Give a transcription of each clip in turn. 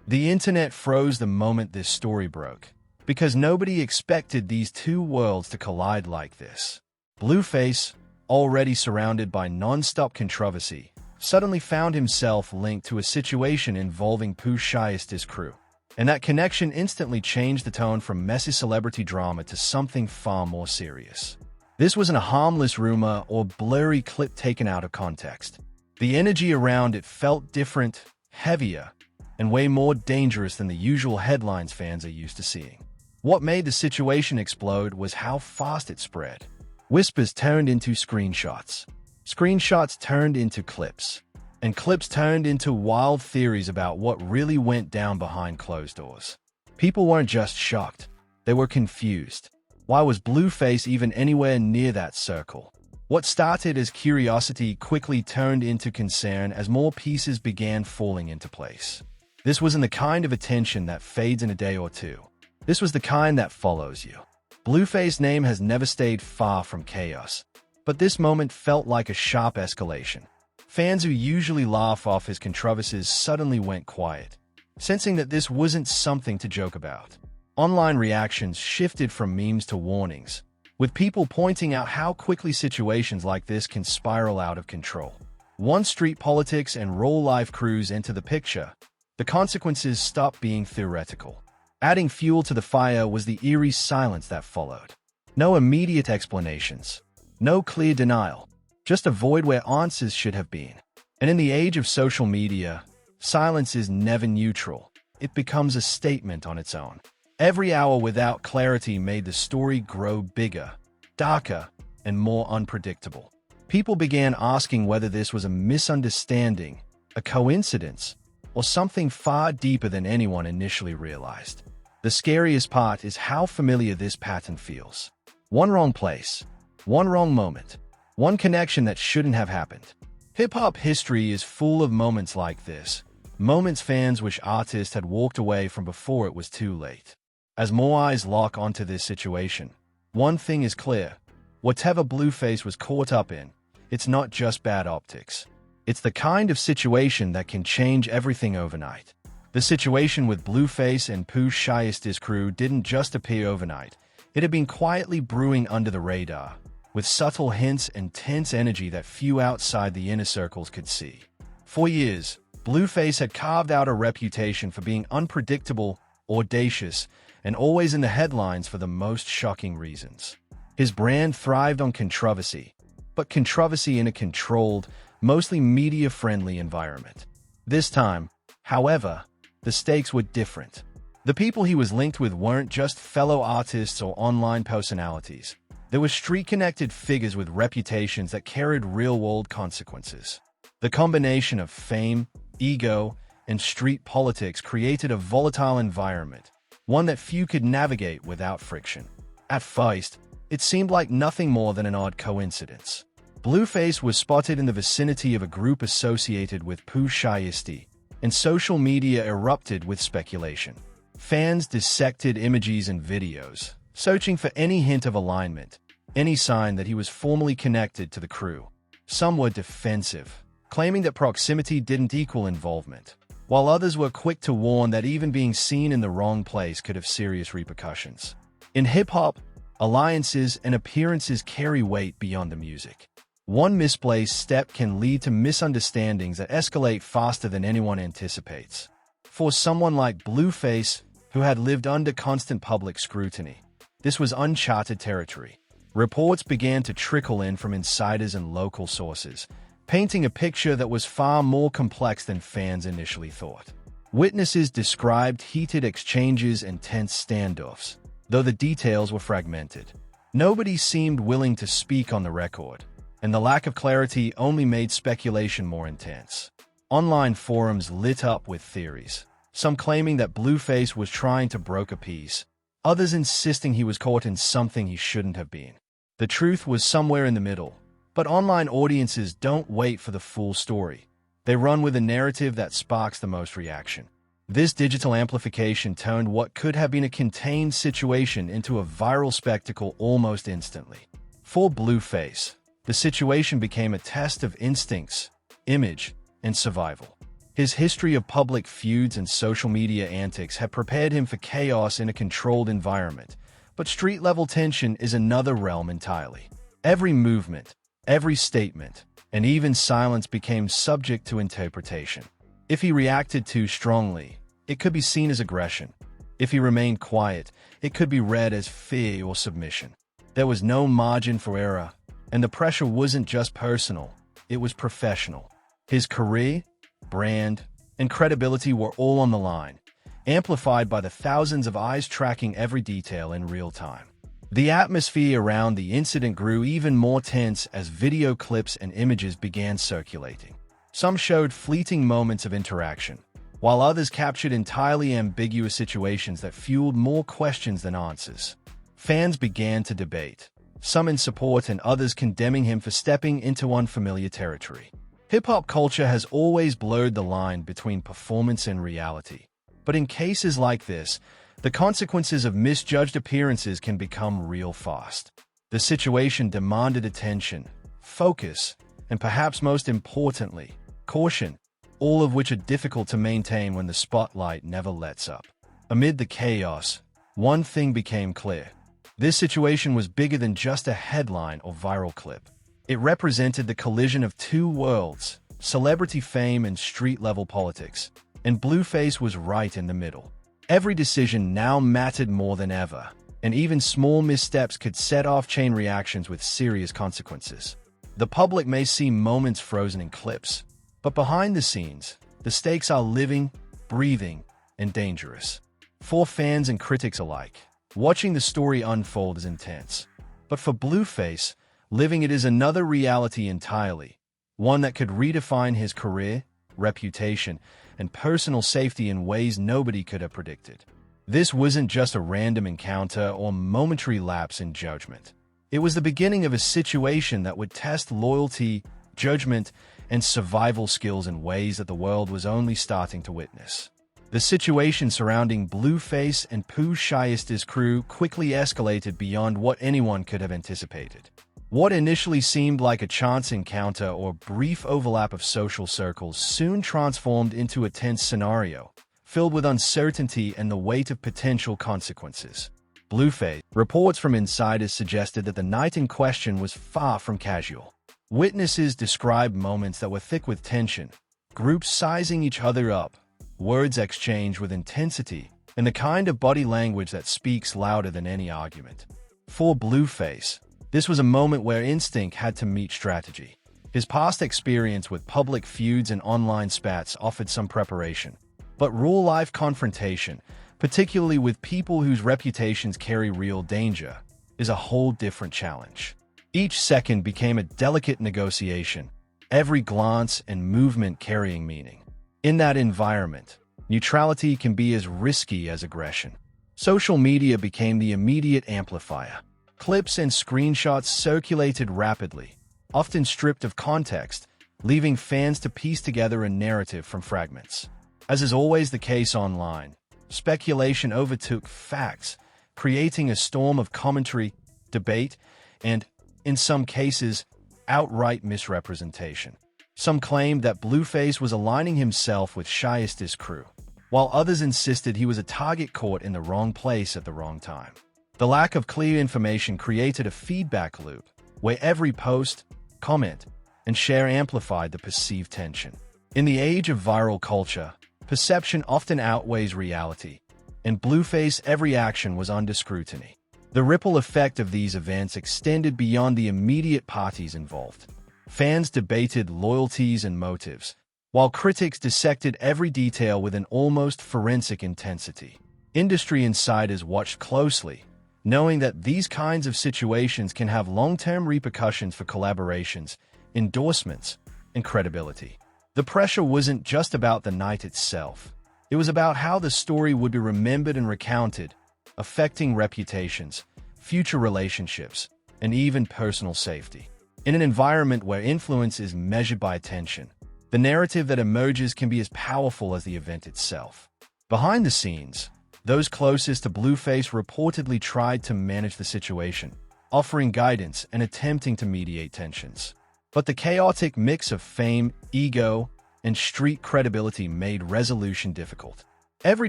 The internet froze the moment this story broke, because nobody expected these two worlds to collide like this. Blueface, already surrounded by non-stop controversy, suddenly found himself linked to a situation involving Pooh Shiesty's crew. And that connection instantly changed the tone from messy celebrity drama to something far more serious. This wasn't a harmless rumor or blurry clip taken out of context. The energy around it felt different, heavier, and way more dangerous than the usual headlines fans are used to seeing. What made the situation explode was how fast it spread. Whispers turned into screenshots. Screenshots turned into clips. And clips turned into wild theories about what really went down behind closed doors. People weren't just shocked. They were confused. Why was Blueface even anywhere near that circle? What started as curiosity quickly turned into concern as more pieces began falling into place. This wasn't the kind of attention that fades in a day or two. This was the kind that follows you. Blueface's name has never stayed far from chaos, but this moment felt like a sharp escalation. Fans who usually laugh off his controversies suddenly went quiet, sensing that this wasn't something to joke about. Online reactions shifted from memes to warnings, with people pointing out how quickly situations like this can spiral out of control. Once street politics and real-life crews enter the picture, the consequences stopped being theoretical. Adding fuel to the fire was the eerie silence that followed. No immediate explanations, no clear denial, just a void where answers should have been. And in the age of social media, silence is never neutral. It becomes a statement on its own. Every hour without clarity made the story grow bigger, darker, and more unpredictable. People began asking whether this was a misunderstanding, a coincidence, or something far deeper than anyone initially realized. The scariest part is how familiar this pattern feels. One wrong place, one wrong moment, one connection that shouldn't have happened. Hip-hop history is full of moments like this, moments fans wish artists had walked away from before it was too late. As more eyes lock onto this situation, one thing is clear. Whatever Blueface was caught up in, it's not just bad optics. It's the kind of situation that can change everything overnight. The situation with Blueface and Pooh Shiesty's crew didn't just appear overnight. It had been quietly brewing under the radar, with subtle hints and tense energy that few outside the inner circles could see. For years, Blueface had carved out a reputation for being unpredictable, audacious, and always in the headlines for the most shocking reasons. His brand thrived on controversy, but controversy in a controlled, mostly media-friendly environment. This time, however, the stakes were different. The people he was linked with weren't just fellow artists or online personalities. They were street-connected figures with reputations that carried real-world consequences. The combination of fame, ego, and street politics created a volatile environment, one that few could navigate without friction. At first, it seemed like nothing more than an odd coincidence. Blueface was spotted in the vicinity of a group associated with Pooh Shiesty, and social media erupted with speculation. Fans dissected images and videos, searching for any hint of alignment, any sign that he was formally connected to the crew. Some were defensive, claiming that proximity didn't equal involvement, while others were quick to warn that even being seen in the wrong place could have serious repercussions. In hip-hop, alliances and appearances carry weight beyond the music. One misplaced step can lead to misunderstandings that escalate faster than anyone anticipates. For someone like Blueface, who had lived under constant public scrutiny, this was uncharted territory. Reports began to trickle in from insiders and local sources, painting a picture that was far more complex than fans initially thought. Witnesses described heated exchanges and tense standoffs, though the details were fragmented. Nobody seemed willing to speak on the record, and the lack of clarity only made speculation more intense. Online forums lit up with theories, some claiming that Blueface was trying to broker peace, others insisting he was caught in something he shouldn't have been. The truth was somewhere in the middle, but online audiences don't wait for the full story. They run with a narrative that sparks the most reaction. This digital amplification turned what could have been a contained situation into a viral spectacle almost instantly. For Blueface, the situation became a test of instincts, image, and survival. His history of public feuds and social media antics had prepared him for chaos in a controlled environment, but street-level tension is another realm entirely. Every movement, every statement, and even silence became subject to interpretation. If he reacted too strongly, it could be seen as aggression. If he remained quiet, it could be read as fear or submission. There was no margin for error, and the pressure wasn't just personal, it was professional. His career, brand, and credibility were all on the line, amplified by the thousands of eyes tracking every detail in real time. The atmosphere around the incident grew even more tense as video clips and images began circulating. Some showed fleeting moments of interaction, while others captured entirely ambiguous situations that fueled more questions than answers. Fans began to debate, some in support and others condemning him for stepping into unfamiliar territory. Hip-hop culture has always blurred the line between performance and reality. But in cases like this, the consequences of misjudged appearances can become real fast. The situation demanded attention, focus, and perhaps most importantly, caution, all of which are difficult to maintain when the spotlight never lets up. Amid the chaos, one thing became clear. This situation was bigger than just a headline or viral clip. It represented the collision of two worlds, celebrity fame and street-level politics, and Blueface was right in the middle. Every decision now mattered more than ever, and even small missteps could set off chain reactions with serious consequences. The public may see moments frozen in clips, but behind the scenes, the stakes are living, breathing, and dangerous. For fans and critics alike, watching the story unfold is intense. But for Blueface, living it is another reality entirely, one that could redefine his career, reputation, and personal safety in ways nobody could have predicted. This wasn't just a random encounter or momentary lapse in judgment. It was the beginning of a situation that would test loyalty, judgment, and survival skills in ways that the world was only starting to witness. The situation surrounding Blueface and Pooh Shiesty's crew quickly escalated beyond what anyone could have anticipated. What initially seemed like a chance encounter or brief overlap of social circles soon transformed into a tense scenario, filled with uncertainty and the weight of potential consequences. Blueface. Reports from insiders suggested that the night in question was far from casual. Witnesses described moments that were thick with tension, groups sizing each other up, words exchanged with intensity, and the kind of body language that speaks louder than any argument. For Blueface, this was a moment where instinct had to meet strategy. His past experience with public feuds and online spats offered some preparation, but real-life confrontation, particularly with people whose reputations carry real danger, is a whole different challenge. Each second became a delicate negotiation, every glance and movement carrying meaning. In that environment, neutrality can be as risky as aggression. Social media became the immediate amplifier. Clips and screenshots circulated rapidly, often stripped of context, leaving fans to piece together a narrative from fragments. As is always the case online, speculation overtook facts, creating a storm of commentary, debate, and, in some cases, outright misrepresentation. Some claimed that Blueface was aligning himself with Shiesty's crew, while others insisted he was a target caught in the wrong place at the wrong time. The lack of clear information created a feedback loop, where every post, comment, and share amplified the perceived tension. In the age of viral culture, perception often outweighs reality, and Blueface's every action was under scrutiny. The ripple effect of these events extended beyond the immediate parties involved. Fans debated loyalties and motives, while critics dissected every detail with an almost forensic intensity. Industry insiders watched closely, knowing that these kinds of situations can have long-term repercussions for collaborations, endorsements, and credibility. The pressure wasn't just about the night itself. It was about how the story would be remembered and recounted, affecting reputations, future relationships, and even personal safety. In an environment where influence is measured by attention, the narrative that emerges can be as powerful as the event itself. Behind the scenes, those closest to Blueface reportedly tried to manage the situation, offering guidance and attempting to mediate tensions. But the chaotic mix of fame, ego, and street credibility made resolution difficult. Every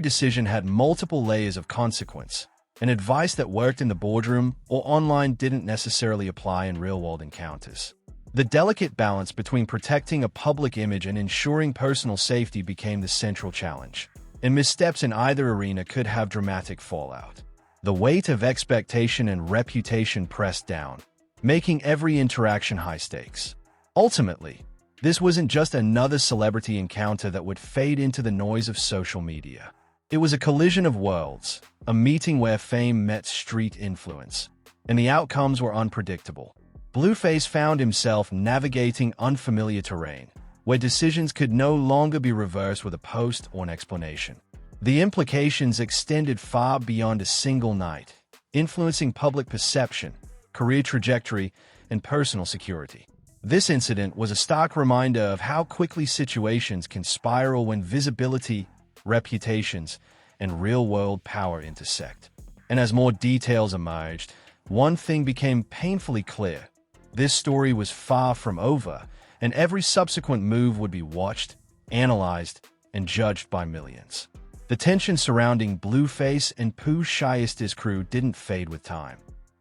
decision had multiple layers of consequence, and advice that worked in the boardroom or online didn't necessarily apply in real-world encounters. The delicate balance between protecting a public image and ensuring personal safety became the central challenge, and missteps in either arena could have dramatic fallout. The weight of expectation and reputation pressed down, making every interaction high stakes. Ultimately, this wasn't just another celebrity encounter that would fade into the noise of social media. It was a collision of worlds, a meeting where fame met street influence, and the outcomes were unpredictable. Blueface found himself navigating unfamiliar terrain, where decisions could no longer be reversed with a post or an explanation. The implications extended far beyond a single night, influencing public perception, career trajectory, and personal security. This incident was a stark reminder of how quickly situations can spiral when visibility, reputations, and real-world power intersect. And as more details emerged, one thing became painfully clear. This story was far from over, and every subsequent move would be watched, analyzed, and judged by millions. The tension surrounding Blueface and Pooh Shiesty's crew didn't fade with time.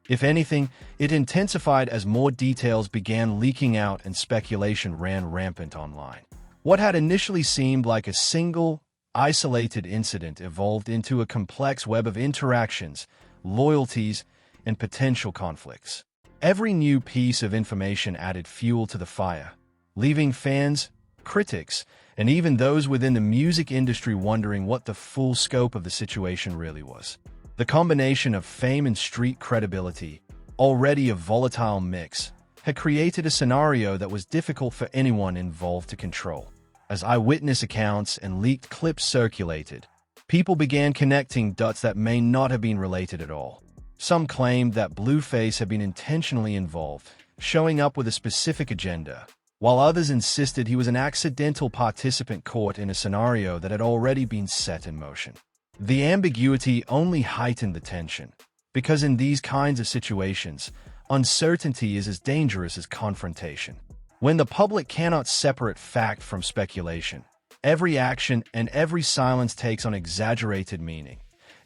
If anything, it intensified as more details began leaking out and speculation ran rampant online. What had initially seemed like a single, isolated incident evolved into a complex web of interactions, loyalties, and potential conflicts. Every new piece of information added fuel to the fire, leaving fans, critics, and even those within the music industry wondering what the full scope of the situation really was. The combination of fame and street credibility, already a volatile mix, had created a scenario that was difficult for anyone involved to control. As eyewitness accounts and leaked clips circulated, people began connecting dots that may not have been related at all. Some claimed that Blueface had been intentionally involved, showing up with a specific agenda, while others insisted he was an accidental participant caught in a scenario that had already been set in motion. The ambiguity only heightened the tension, because in these kinds of situations, uncertainty is as dangerous as confrontation. When the public cannot separate fact from speculation, every action and every silence takes on exaggerated meaning,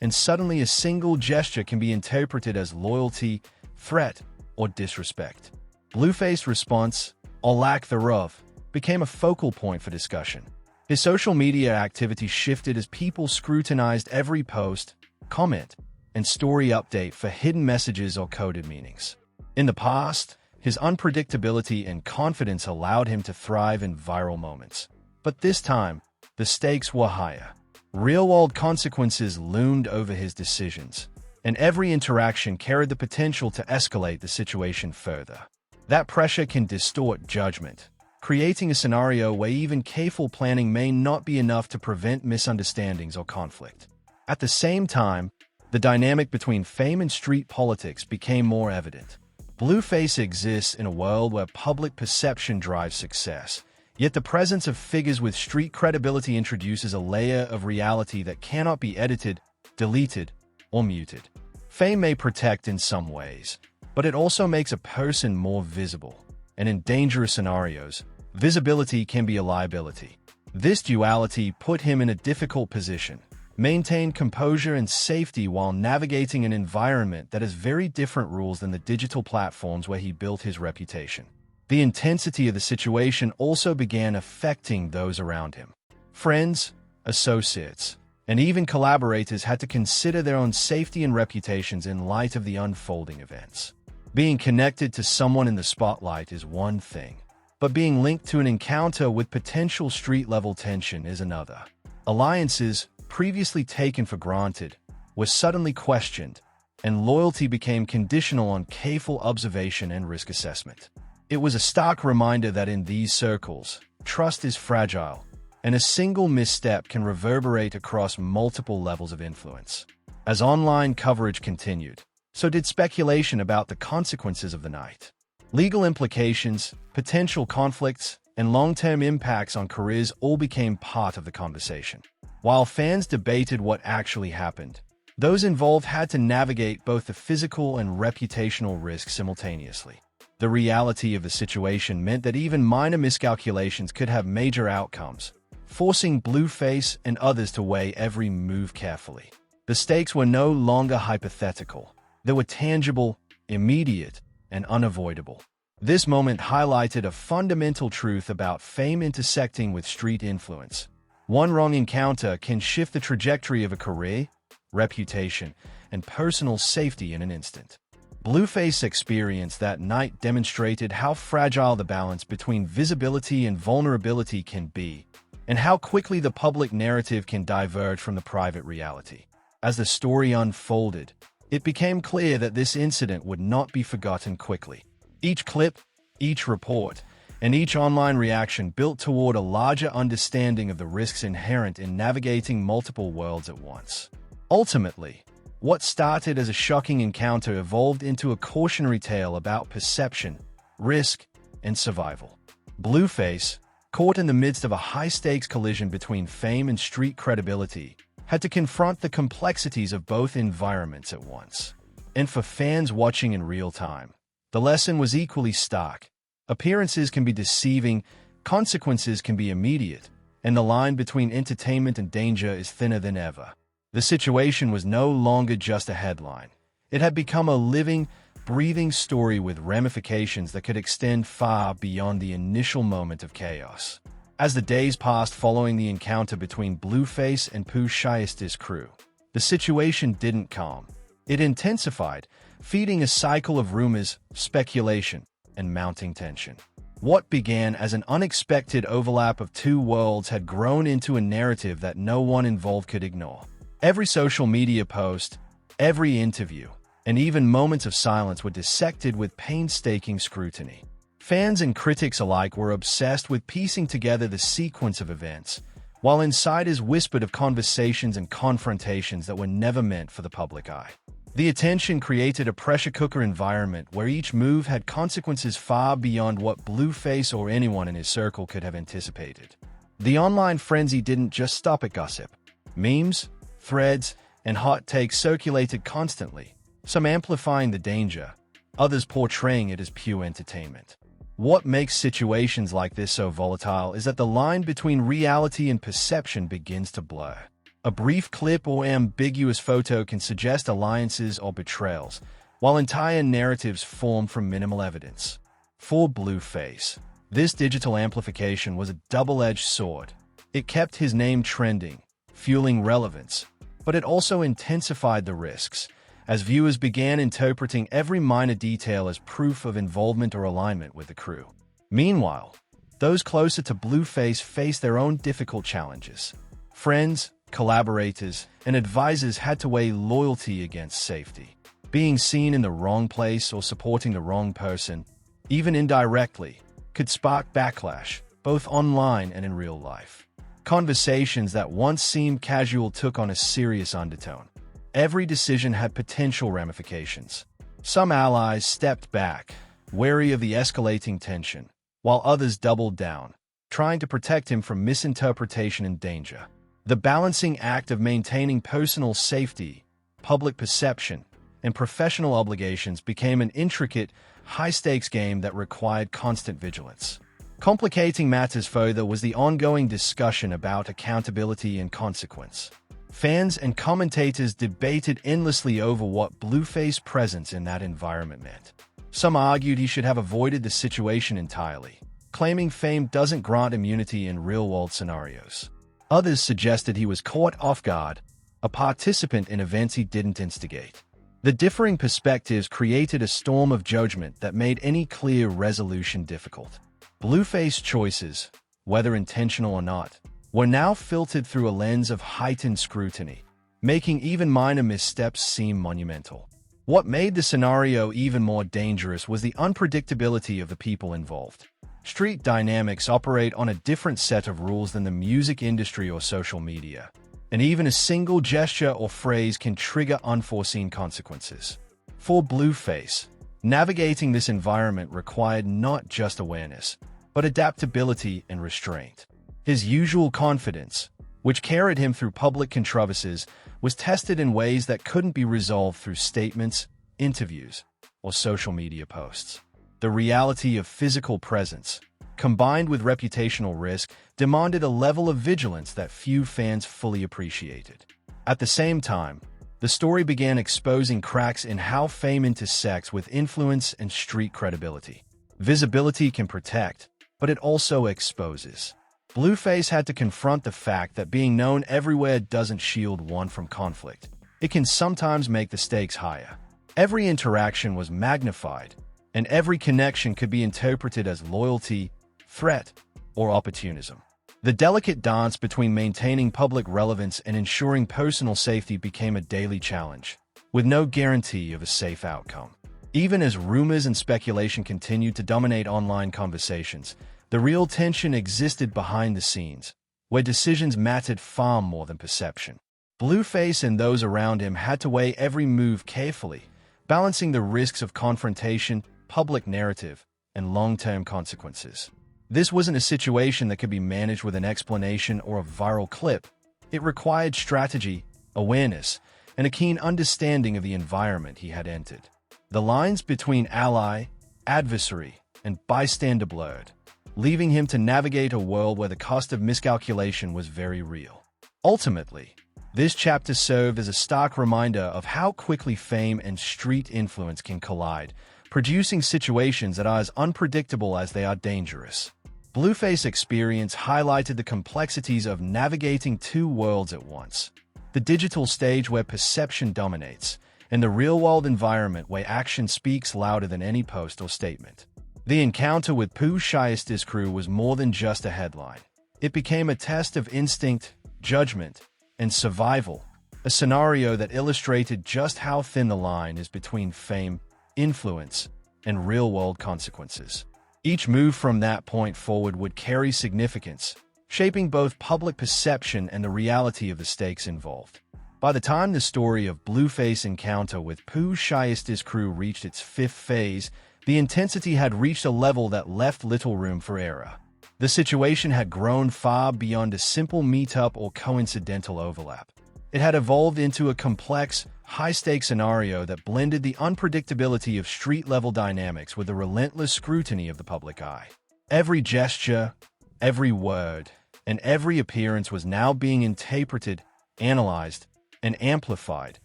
and suddenly a single gesture can be interpreted as loyalty, threat, or disrespect. Blueface's response, or lack thereof, became a focal point for discussion. His social media activity shifted as people scrutinized every post, comment, and story update for hidden messages or coded meanings. In the past, his unpredictability and confidence allowed him to thrive in viral moments. But this time, the stakes were higher. Real-world consequences loomed over his decisions, and every interaction carried the potential to escalate the situation further. That pressure can distort judgment, creating a scenario where even careful planning may not be enough to prevent misunderstandings or conflict. At the same time, the dynamic between fame and street politics became more evident. Blueface exists in a world where public perception drives success, yet the presence of figures with street credibility introduces a layer of reality that cannot be edited, deleted, or muted. Fame may protect in some ways, but it also makes a person more visible. And in dangerous scenarios, visibility can be a liability. This duality put him in a difficult position, maintain composure and safety while navigating an environment that has very different rules than the digital platforms where he built his reputation. The intensity of the situation also began affecting those around him. Friends, associates, and even collaborators had to consider their own safety and reputations in light of the unfolding events. Being connected to someone in the spotlight is one thing, but being linked to an encounter with potential street-level tension is another. Alliances, previously taken for granted, were suddenly questioned, and loyalty became conditional on careful observation and risk assessment. It was a stark reminder that in these circles, trust is fragile, and a single misstep can reverberate across multiple levels of influence. As online coverage continued, so did speculation about the consequences of the night. Legal implications, potential conflicts, and long-term impacts on careers all became part of the conversation. While fans debated what actually happened, those involved had to navigate both the physical and reputational risks simultaneously. The reality of the situation meant that even minor miscalculations could have major outcomes, forcing Blueface and others to weigh every move carefully. The stakes were no longer hypothetical. They were tangible, immediate, and unavoidable. This moment highlighted a fundamental truth about fame intersecting with street influence. One wrong encounter can shift the trajectory of a career, reputation, and personal safety in an instant. Blueface's experience that night demonstrated how fragile the balance between visibility and vulnerability can be, and how quickly the public narrative can diverge from the private reality. As the story unfolded, it became clear that this incident would not be forgotten quickly. Each clip, each report, and each online reaction built toward a larger understanding of the risks inherent in navigating multiple worlds at once. Ultimately, what started as a shocking encounter evolved into a cautionary tale about perception, risk, and survival. Blueface, caught in the midst of a high-stakes collision between fame and street credibility, had to confront the complexities of both environments at once. And for fans watching in real time, the lesson was equally stark. Appearances can be deceiving, consequences can be immediate, and the line between entertainment and danger is thinner than ever. The situation was no longer just a headline. It had become a living, breathing story with ramifications that could extend far beyond the initial moment of chaos. As the days passed following the encounter between Blueface and Pooh Shiesty's crew, the situation didn't calm. It intensified, feeding a cycle of rumors, speculation, and mounting tension. What began as an unexpected overlap of two worlds had grown into a narrative that no one involved could ignore. Every social media post, every interview, and even moments of silence were dissected with painstaking scrutiny. Fans and critics alike were obsessed with piecing together the sequence of events, while insiders whispered of conversations and confrontations that were never meant for the public eye. The attention created a pressure cooker environment where each move had consequences far beyond what Blueface or anyone in his circle could have anticipated. The online frenzy didn't just stop at gossip. Memes, threads, and hot takes circulated constantly, some amplifying the danger, others portraying it as pure entertainment. What makes situations like this so volatile is that the line between reality and perception begins to blur. A brief clip or ambiguous photo can suggest alliances or betrayals, while entire narratives form from minimal evidence. For Blueface, this digital amplification was a double-edged sword. It kept his name trending, fueling relevance, but it also intensified the risks, as viewers began interpreting every minor detail as proof of involvement or alignment with the crew. Meanwhile, those closer to Blueface faced their own difficult challenges. Friends, collaborators, and advisors had to weigh loyalty against safety. Being seen in the wrong place or supporting the wrong person, even indirectly, could spark backlash, both online and in real life. Conversations that once seemed casual took on a serious undertone. Every decision had potential ramifications. Some allies stepped back, wary of the escalating tension, while others doubled down, trying to protect him from misinterpretation and danger. The balancing act of maintaining personal safety, public perception, and professional obligations became an intricate, high-stakes game that required constant vigilance. Complicating matters further was the ongoing discussion about accountability and consequence. Fans and commentators debated endlessly over what Blueface's presence in that environment meant. Some argued he should have avoided the situation entirely, claiming fame doesn't grant immunity in real-world scenarios. Others suggested he was caught off guard, a participant in events he didn't instigate. The differing perspectives created a storm of judgment that made any clear resolution difficult. Blueface's choices, whether intentional or not, were now filtered through a lens of heightened scrutiny, making even minor missteps seem monumental. What made the scenario even more dangerous was the unpredictability of the people involved. Street dynamics operate on a different set of rules than the music industry or social media, and even a single gesture or phrase can trigger unforeseen consequences. For Blueface, navigating this environment required not just awareness, but adaptability and restraint. His usual confidence, which carried him through public controversies, was tested in ways that couldn't be resolved through statements, interviews, or social media posts. The reality of physical presence, combined with reputational risk, demanded a level of vigilance that few fans fully appreciated. At the same time, the story began exposing cracks in how fame intersects with influence and street credibility. Visibility can protect, but it also exposes. Blueface had to confront the fact that being known everywhere doesn't shield one from conflict. It can sometimes make the stakes higher. Every interaction was magnified, and every connection could be interpreted as loyalty, threat, or opportunism. The delicate dance between maintaining public relevance and ensuring personal safety became a daily challenge, with no guarantee of a safe outcome. Even as rumors and speculation continued to dominate online conversations, the real tension existed behind the scenes, where decisions mattered far more than perception. Blueface and those around him had to weigh every move carefully, balancing the risks of confrontation, public narrative, and long-term consequences. This wasn't a situation that could be managed with an explanation or a viral clip. It required strategy, awareness, and a keen understanding of the environment he had entered. The lines between ally, adversary, and bystander blurred, leaving him to navigate a world where the cost of miscalculation was very real. Ultimately, this chapter served as a stark reminder of how quickly fame and street influence can collide, producing situations that are as unpredictable as they are dangerous. Blueface's experience highlighted the complexities of navigating two worlds at once: the digital stage where perception dominates, and the real-world environment where action speaks louder than any post or statement. The encounter with Pooh Shiesty's crew was more than just a headline. It became a test of instinct, judgment, and survival, a scenario that illustrated just how thin the line is between fame, influence, and real-world consequences. Each move from that point forward would carry significance, shaping both public perception and the reality of the stakes involved. By the time the story of Blueface's encounter with Pooh Shiesty's crew reached its fifth phase, the intensity had reached a level that left little room for error. The situation had grown far beyond a simple meetup or coincidental overlap. It had evolved into a complex, high-stakes scenario that blended the unpredictability of street-level dynamics with the relentless scrutiny of the public eye. Every gesture, every word, and every appearance was now being interpreted, analyzed, and amplified,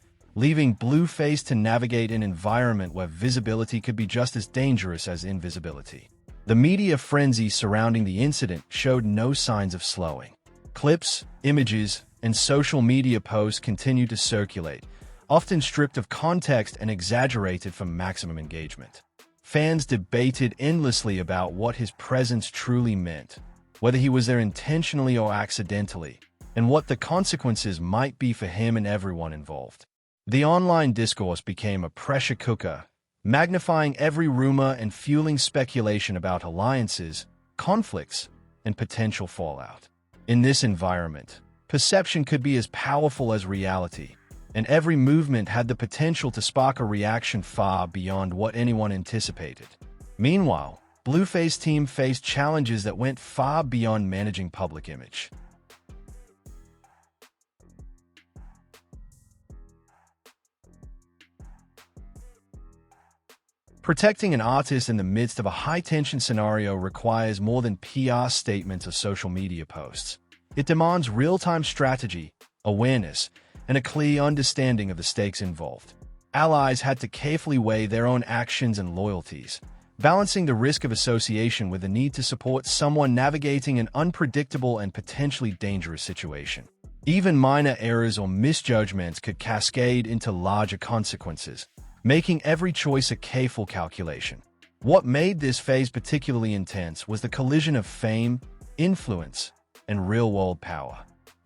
leaving Blueface to navigate an environment where visibility could be just as dangerous as invisibility. The media frenzy surrounding the incident showed no signs of slowing. Clips, images, and social media posts continued to circulate, often stripped of context and exaggerated for maximum engagement. Fans debated endlessly about what his presence truly meant, whether he was there intentionally or accidentally, and what the consequences might be for him and everyone involved. The online discourse became a pressure cooker, magnifying every rumor and fueling speculation about alliances, conflicts, and potential fallout. In this environment, perception could be as powerful as reality, and every movement had the potential to spark a reaction far beyond what anyone anticipated. Meanwhile, Blueface's team faced challenges that went far beyond managing public image. Protecting an artist in the midst of a high-tension scenario requires more than PR statements or social media posts. It demands real-time strategy, awareness, and a clear understanding of the stakes involved. Allies had to carefully weigh their own actions and loyalties, balancing the risk of association with the need to support someone navigating an unpredictable and potentially dangerous situation. Even minor errors or misjudgments could cascade into larger consequences, making every choice a careful calculation. What made this phase particularly intense was the collision of fame, influence, and real-world power.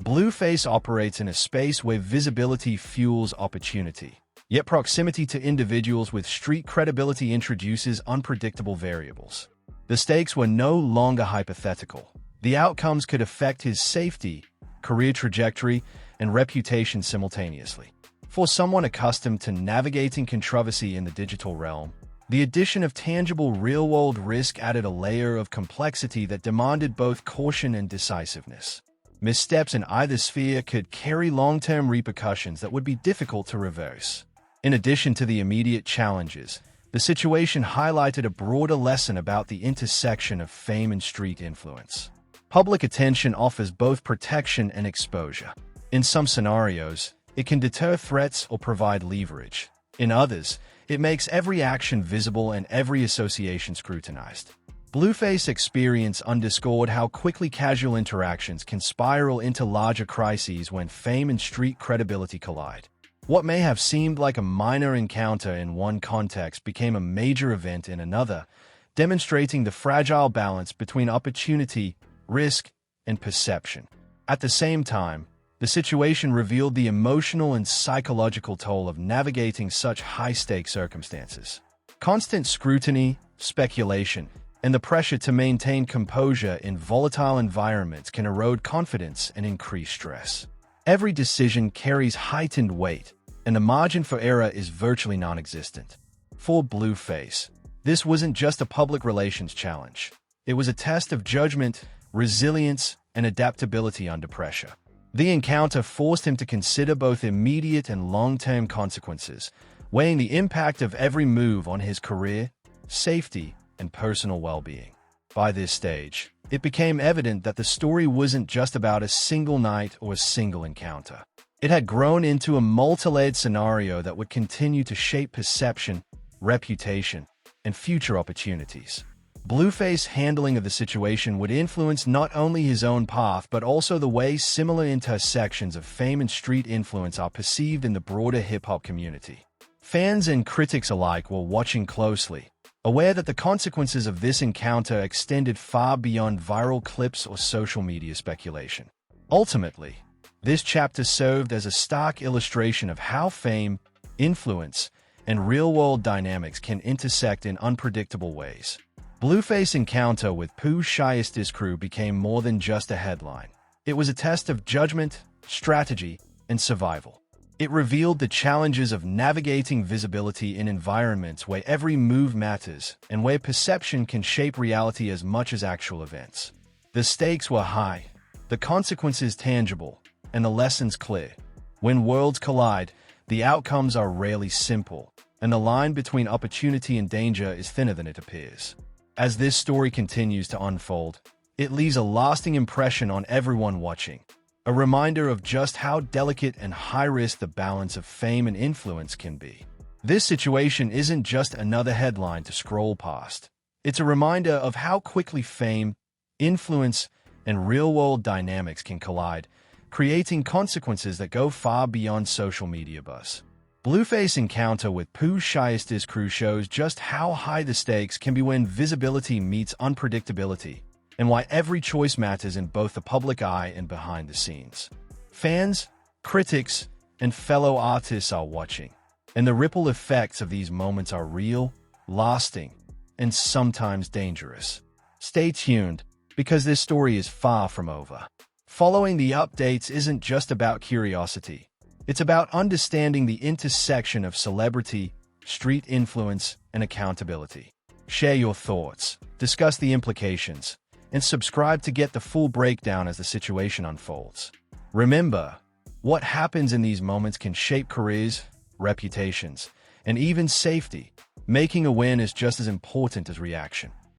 Blueface operates in a space where visibility fuels opportunity, yet proximity to individuals with street credibility introduces unpredictable variables. The stakes were no longer hypothetical. The outcomes could affect his safety, career trajectory, and reputation simultaneously. For someone accustomed to navigating controversy in the digital realm, the addition of tangible real-world risk added a layer of complexity that demanded both caution and decisiveness. Missteps in either sphere could carry long-term repercussions that would be difficult to reverse. In addition to the immediate challenges, the situation highlighted a broader lesson about the intersection of fame and street influence. Public attention offers both protection and exposure. In some scenarios, it can deter threats or provide leverage. In others, it makes every action visible and every association scrutinized. Blueface's experience underscored how quickly casual interactions can spiral into larger crises when fame and street credibility collide. What may have seemed like a minor encounter in one context became a major event in another, demonstrating the fragile balance between opportunity, risk, and perception. At the same time, the situation revealed the emotional and psychological toll of navigating such high-stakes circumstances. Constant scrutiny, speculation, and the pressure to maintain composure in volatile environments can erode confidence and increase stress. Every decision carries heightened weight, and the margin for error is virtually non-existent. For Blueface, this wasn't just a public relations challenge. It was a test of judgment, resilience, and adaptability under pressure. The encounter forced him to consider both immediate and long-term consequences, weighing the impact of every move on his career, safety, and personal well-being. By this stage, it became evident that the story wasn't just about a single night or a single encounter. It had grown into a multi-layered scenario that would continue to shape perception, reputation, and future opportunities. Blueface's handling of the situation would influence not only his own path but also the way similar intersections of fame and street influence are perceived in the broader hip-hop community. Fans and critics alike were watching closely, aware that the consequences of this encounter extended far beyond viral clips or social media speculation. Ultimately, this chapter served as a stark illustration of how fame, influence, and real-world dynamics can intersect in unpredictable ways. Blueface's encounter with Pooh Shiesty's crew became more than just a headline. It was a test of judgment, strategy, and survival. It revealed the challenges of navigating visibility in environments where every move matters and where perception can shape reality as much as actual events. The stakes were high, the consequences tangible, and the lessons clear. When worlds collide, the outcomes are rarely simple, and the line between opportunity and danger is thinner than it appears. As this story continues to unfold, it leaves a lasting impression on everyone watching, a reminder of just how delicate and high-risk the balance of fame and influence can be. This situation isn't just another headline to scroll past. It's a reminder of how quickly fame, influence, and real-world dynamics can collide, creating consequences that go far beyond social media buzz. Blueface's encounter with Pooh Shiesty's crew shows just how high the stakes can be when visibility meets unpredictability, and why every choice matters in both the public eye and behind the scenes. Fans, critics, and fellow artists are watching, and the ripple effects of these moments are real, lasting, and sometimes dangerous. Stay tuned, because this story is far from over. Following the updates isn't just about curiosity. It's about understanding the intersection of celebrity, street influence, and accountability. Share your thoughts, discuss the implications, and subscribe to get the full breakdown as the situation unfolds. Remember, what happens in these moments can shape careers, reputations, and even safety, making awareness just as important as reaction.